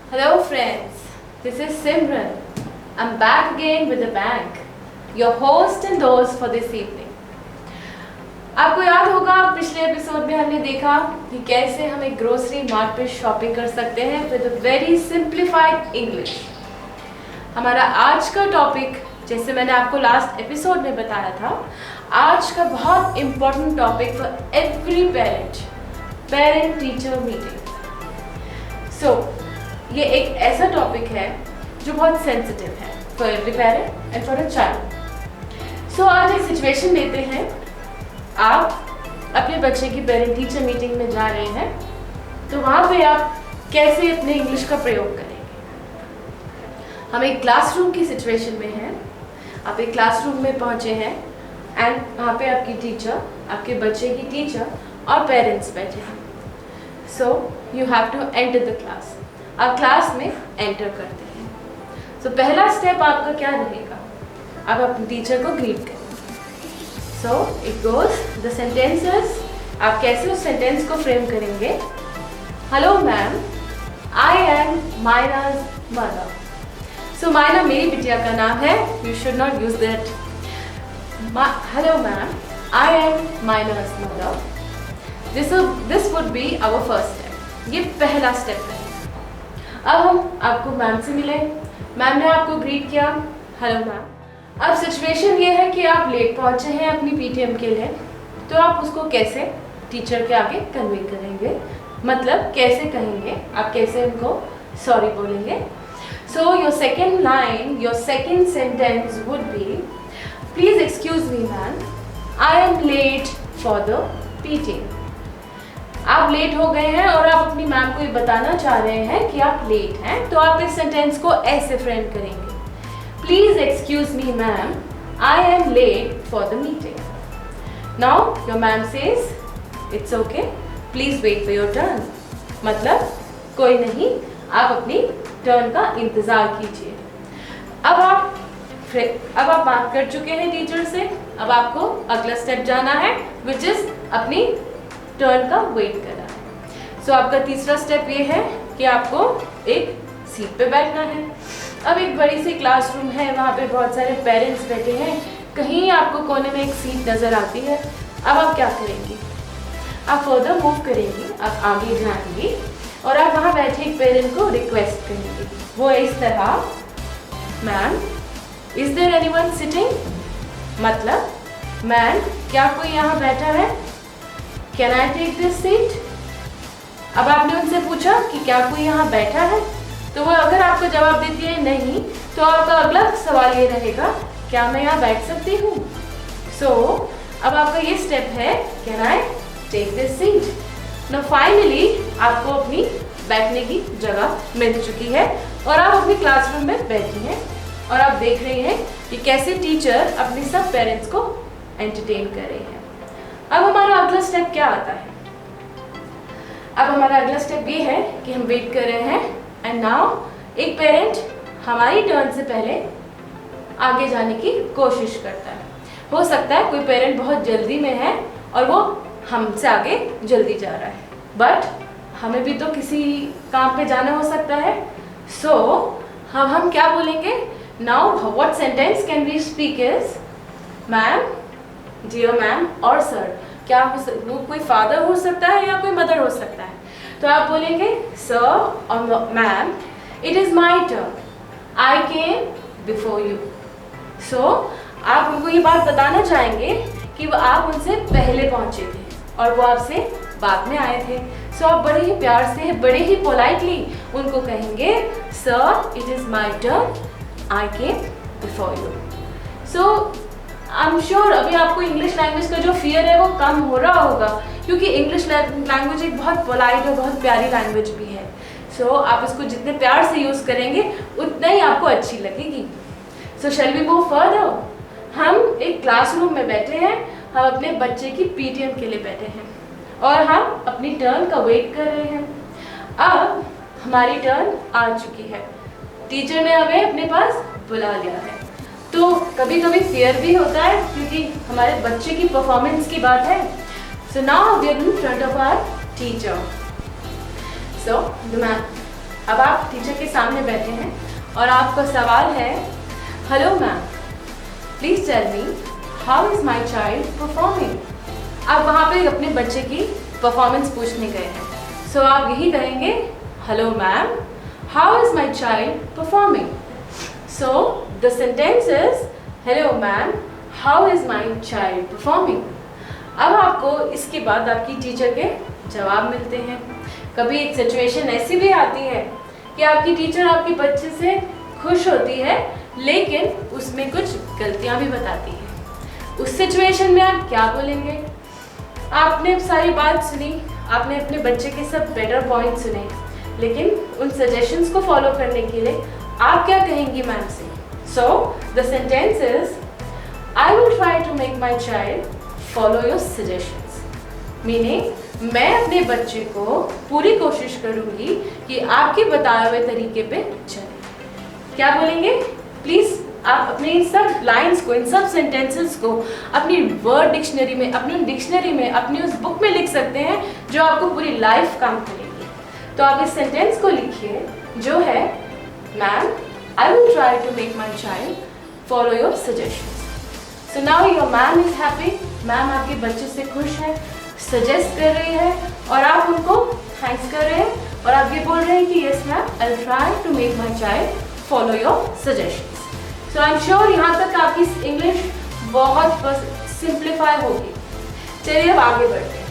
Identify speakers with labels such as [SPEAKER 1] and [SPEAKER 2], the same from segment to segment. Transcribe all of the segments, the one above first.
[SPEAKER 1] Hello friends, this is Simran. I'm back again with a bang, your host and host for this evening. आपको याद होगा पिछले episode में हमने देखा कि कैसे हम एक ग्रोसरी मार्ट पे शॉपिंग कर सकते हैं with a very simplified English. हमारा आज का टॉपिक, जैसे मैंने आपको लास्ट एपिसोड में बताया था, आज का बहुत important topic for every parent teacher meeting. So ये एक ऐसा टॉपिक है जो बहुत सेंसिटिव है for every parent and for a child. So आज एक सिचुएशन लेते हैं, आप अपने बच्चे की पेरेंट टीचर मीटिंग में जा रहे हैं, तो वहाँ पे आप कैसे अपने इंग्लिश का प्रयोग करेंगे। हम एक क्लासरूम की सिचुएशन में हैं, आप एक क्लासरूम में पहुँचे हैं एंड वहाँ पे आपकी टीचर, आपके बच्चे की टीचर और पेरेंट्स बैठे हैं। So you have to enter the class. आप क्लास में एंटर करते हैं। सो पहला स्टेप आपका क्या रहेगा, आप अपनी टीचर को ग्रीट करें। So it goes the sentences. आप कैसे उस सेंटेंस को फ्रेम करेंगे? Hello ma'am, I am Maina's mother. So Maina मेरी बिटिया का नाम है, you should not use that. Hello ma'am, I am Maina's mother. This would be our first step. ये पहला स्टेप है। अब हम आपको मैम से मिले, मैम ने आपको ग्रीट किया, हेलो मैम। अब सिचुएशन ये है कि आप लेट पहुंचे हैं अपनी पीटीएम के लिए, तो आप उसको कैसे टीचर के आगे कन्वे करेंगे, मतलब कैसे कहेंगे, आप कैसे उनको सॉरी बोलेंगे। So your second line, your second sentence would be, please excuse me ma'am, I am late for the PTM. आप लेट हो गए हैं और आप अपनी मैम को ये बताना चाह रहे हैं कि आप लेट हैं, तो आप इस सेंटेंस को ऐसे फ्रेम करेंगे, please excuse me ma'am, I am late for the meeting. Now your ma'am says it's okay, please wait for your turn. मतलब कोई नहीं, आप अपनी टर्न का इंतजार कीजिए। अब आप बात कर चुके हैं टीचर से, अब आपको अगला स्टेप जाना है, विच इज अपनी टर्न का वेट करना है। सो आपका तीसरा स्टेप ये है कि आपको एक सीट पे बैठना है। अब एक बड़ी सी क्लासरूम है, वहाँ पे बहुत सारे पेरेंट्स बैठे हैं, कहीं आपको कोने में एक सीट नज़र आती है। अब आप क्या करेंगी? आप फर्दर मूव करेंगी, आप आगे जाएंगी और आप वहाँ बैठे एक पेरेंट को रिक्वेस्ट करेंगी। वो इस तरह, ma'am is there anyone sitting, मतलब मैम क्या कोई यहाँ बैठा है, can I take this seat. अब आपने उनसे पूछा कि क्या कोई यहाँ बैठा है, तो वो अगर आपको जवाब देती है नहीं, तो आपका अगला सवाल ये रहेगा, क्या मैं यहाँ बैठ सकती हूँ। सो अब आपका ये स्टेप है, can I take this seat. Now finally आपको अपनी बैठने की जगह मिल चुकी है और आप अपनी क्लासरूम में बैठे हैं और आप देख रहे हैं कि कैसे टीचर अपने सब पेरेंट्स को एंटरटेन कर रहे हैं। अब हमारा अगला स्टेप क्या आता है? अब हमारा अगला स्टेप ये है कि हम वेट कर रहे हैं एंड नाउ एक पेरेंट हमारी टर्न से पहले आगे जाने की कोशिश करता है। हो सकता है कोई पेरेंट बहुत जल्दी में है और वो हमसे आगे जल्दी जा रहा है, बट हमें भी तो किसी काम पे जाना हो सकता है। सो हम क्या बोलेंगे? Now what sentence can we speak is, ma'am, dear ma'am और सर। क्या वो कोई फादर हो सकता है या कोई मदर हो सकता है, तो आप बोलेंगे सर और ma'am, it is my turn, I came before you. So आप उनको ये बात बताना चाहेंगे कि वो आप उनसे पहले पहुंचे थे और वो आपसे बाद में आए थे। सो आप बड़े ही प्यार से, बड़े ही पोलाइटली उनको कहेंगे, sir it is my turn, I came before you. So I am sure अभी आपको इंग्लिश लैंग्वेज का जो फियर है वो कम हो रहा होगा, क्योंकि इंग्लिश लैंग्वेज एक बहुत पोलाइट और बहुत प्यारी लैंग्वेज भी है। सो आप इसको जितने प्यार से यूज़ करेंगे उतना ही आपको अच्छी लगेगी। सो शैल वी मूव फर्दर। हम एक क्लासरूम में बैठे हैं, हम अपने बच्चे की पीटीएम के लिए बैठे हैं और हम अपनी टर्न का वेट कर रहे हैं। अब हमारी टर्न आ चुकी है, टीचर ने हमें अपने पास बुला लिया है। तो कभी कभी फियर भी होता है क्योंकि हमारे बच्चे की परफॉर्मेंस की बात है। So now we are in front of our teacher. So ma'am, अब आप टीचर के सामने बैठे हैं और आपका सवाल है, hello ma'am, please tell me how is my child performing. आप वहाँ पे अपने बच्चे की परफॉर्मेंस पूछने गए हैं। सो आप यही कहेंगे, hello ma'am, how is my child performing. So the sentence is, hello ma'am, how is my child performing. अब आपको इसके बाद आपकी टीचर के जवाब मिलते हैं। कभी एक सिचुएशन ऐसी भी आती है कि आपकी टीचर आपके बच्चे से खुश होती है लेकिन उसमें कुछ गलतियां भी बताती है। उस सिचुएशन में आप क्या बोलेंगे? आपने सारी बात सुनी, आपने अपने बच्चे के सब बेटर पॉइंट सुने, लेकिन उन सजेशंस को फॉलो करने के लिए आप क्या कहेंगी मैम से? So the sentence is, I will try to make my child follow your suggestions. Meaning मैं अपने बच्चे को पूरी कोशिश करूंगी कि आपके बताए हुए तरीके पे चले। क्या बोलेंगे? प्लीज आप अपने इन सब लाइंस को, इन सब सेंटेंसेस को अपनी वर्ड डिक्शनरी में, अपनी डिक्शनरी में, अपनी उस बुक में लिख सकते हैं जो आपको पूरी लाइफ काम करेगी। तो आप इस सेंटेंस को लिखिए जो है, ma'am, I will try to make my child follow your suggestions. So now your ma'am is happy. Ma'am आपके बच्चे से खुश है, सजेस्ट कर रही है और आप उनको थैंक्स कर रहे हैं और आप ये बोल रहे हैं कि yes ma'am, I will try to make my child follow your suggestions. So I am sure यहाँ तक आपकी इंग्लिश बहुत सिंप्लीफाई होगी। चलिए अब आगे बढ़ते हैं।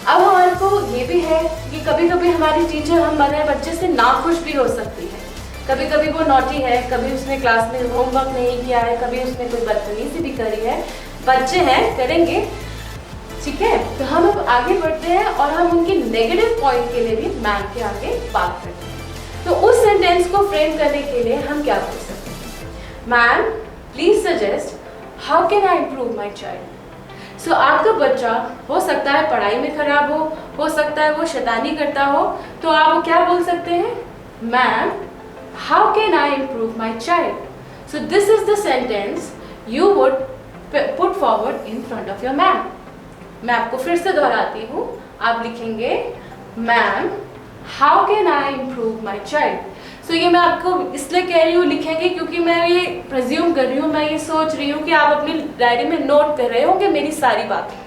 [SPEAKER 1] अब हमारे को ये भी है कि कभी कभी हमारी टीचर हमारे बच्चे से नाखुश भी हो सकती है। कभी कभी वो नॉटी है, कभी उसने क्लास में होमवर्क नहीं किया है, कभी उसने कोई बदतमीजी भी करी है। बच्चे हैं, करेंगे, ठीक है। तो हम अब आगे बढ़ते हैं और हम उनके नेगेटिव पॉइंट के लिए भी मैम के आगे बात करते हैं। तो उस सेंटेंस को फ्रेम करने के लिए हम क्या बोल सकते हैं? Ma'am, please suggest how can I improve my child. So आपका बच्चा हो सकता है पढ़ाई में खराब हो सकता है वो शैतानी करता हो, तो आप क्या बोल सकते हैं? Ma'am, how can I improve my child. So this is the sentence you would put forward in front of your ma'am. मैं आपको फिर से दोहराती हूँ। आप लिखेंगे, ma'am, how can I improve my child. So ये मैं आपको इसलिए कह रही हूँ लिखेंगे क्योंकि मैं ये प्रेज्यूम कर रही हूँ, मैं ये सोच रही हूँ कि आप अपनी डायरी में नोट कर रहे होंगे मेरी सारी बातें।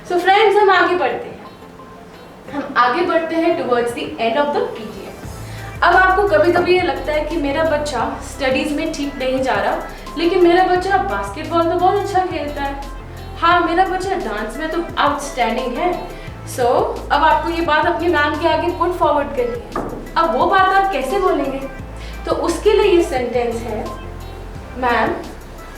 [SPEAKER 1] सो फ्रेंड्स, हम आगे बढ़ते हैं। हम आगे बढ़ते हैं towards the end of the PDF. अब आपको कभी कभी ये लगता है कि मेरा बच्चा स्टडीज में ठीक नहीं जा रहा, लेकिन मेरा बच्चा बास्केटबॉल तो बहुत अच्छा खेलता है, हाँ मेरा बच्चा डांस में तो आउटस्टैंडिंग है। सो अब आपको ये बात अपनी मैम के आगे पुट फॉरवर्ड करनी है। अब वो बात आप कैसे बोलेंगे? तो उसके लिए ये सेंटेंस है, ma'am,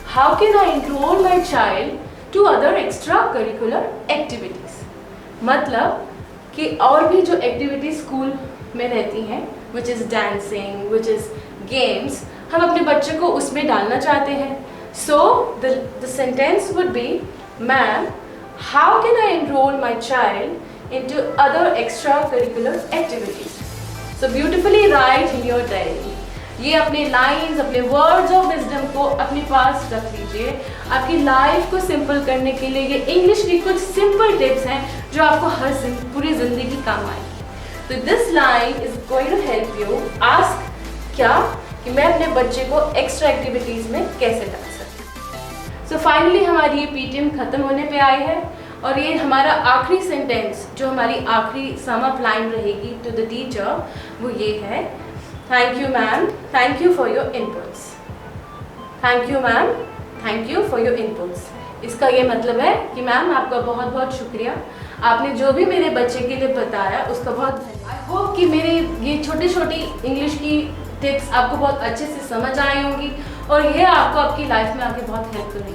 [SPEAKER 1] how can I enrol my child to other extra curricular activities. मतलब कि और भी जो एक्टिविटीज स्कूल में रहती हैं, which is dancing, which is games, हम अपने बच्चे को उसमें डालना चाहते हैं। सो the sentence would B, ma'am, how can I enroll my child into other extracurricular activities? So beautifully write in your diary. ये अपने लाइंस, अपने वर्ड्स ऑफ विजडम को अपने पास रख लीजिए। आपकी लाइफ को सिंपल करने के लिए ये इंग्लिश की कुछ सिंपल टिप्स हैं जो आपको हर पूरी जिंदगी काम आएगी। तो this line is going to help you ask क्या कि मैं अपने बच्चे को एक्स्ट्रा एक्टिविटीज में कैसे डाल सकती। सो फाइनली हमारी ये पीटीएम खत्म होने पे आई है और ये हमारा आखिरी सेंटेंस जो हमारी आखिरी सम अप लाइन रहेगी टू द टीचर, वो ये है, thank you ma'am, thank you for your inputs. Thank you ma'am, thank you for your inputs. इसका ये मतलब है कि मैम आपका बहुत बहुत शुक्रिया, आपने जो भी मेरे बच्चे के लिए बताया उसका बहुत धन्यवाद। आई होप कि मेरे ये छोटी छोटी इंग्लिश की टिप्स आपको बहुत अच्छे से समझ आई होंगी और ये आपको आपकी लाइफ में आगे बहुत हेल्प करेंगी।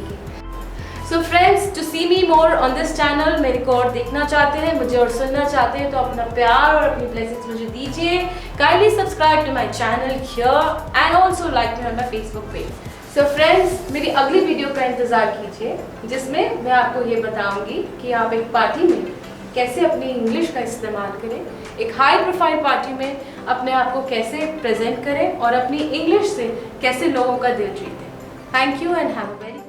[SPEAKER 1] So friends, to see me more on this channel, मेरे को और देखना चाहते हैं, मुझे और सुनना चाहते हैं तो अपना प्यार और अपनी ब्लेसिंग्स मुझे दीजिए। Kindly subscribe to my channel here and also like me on my Facebook page. So friends, मेरी अगली वीडियो का इंतज़ार कीजिए जिसमें मैं आपको ये बताऊंगी कि आप एक पार्टी में कैसे अपनी इंग्लिश का इस्तेमाल करें, एक हाई प्रोफाइल पार्टी में अपने आप को कैसे प्रेजेंट करें और अपनी इंग्लिश से कैसे लोगों का दिल जीतें। Thank you and have a very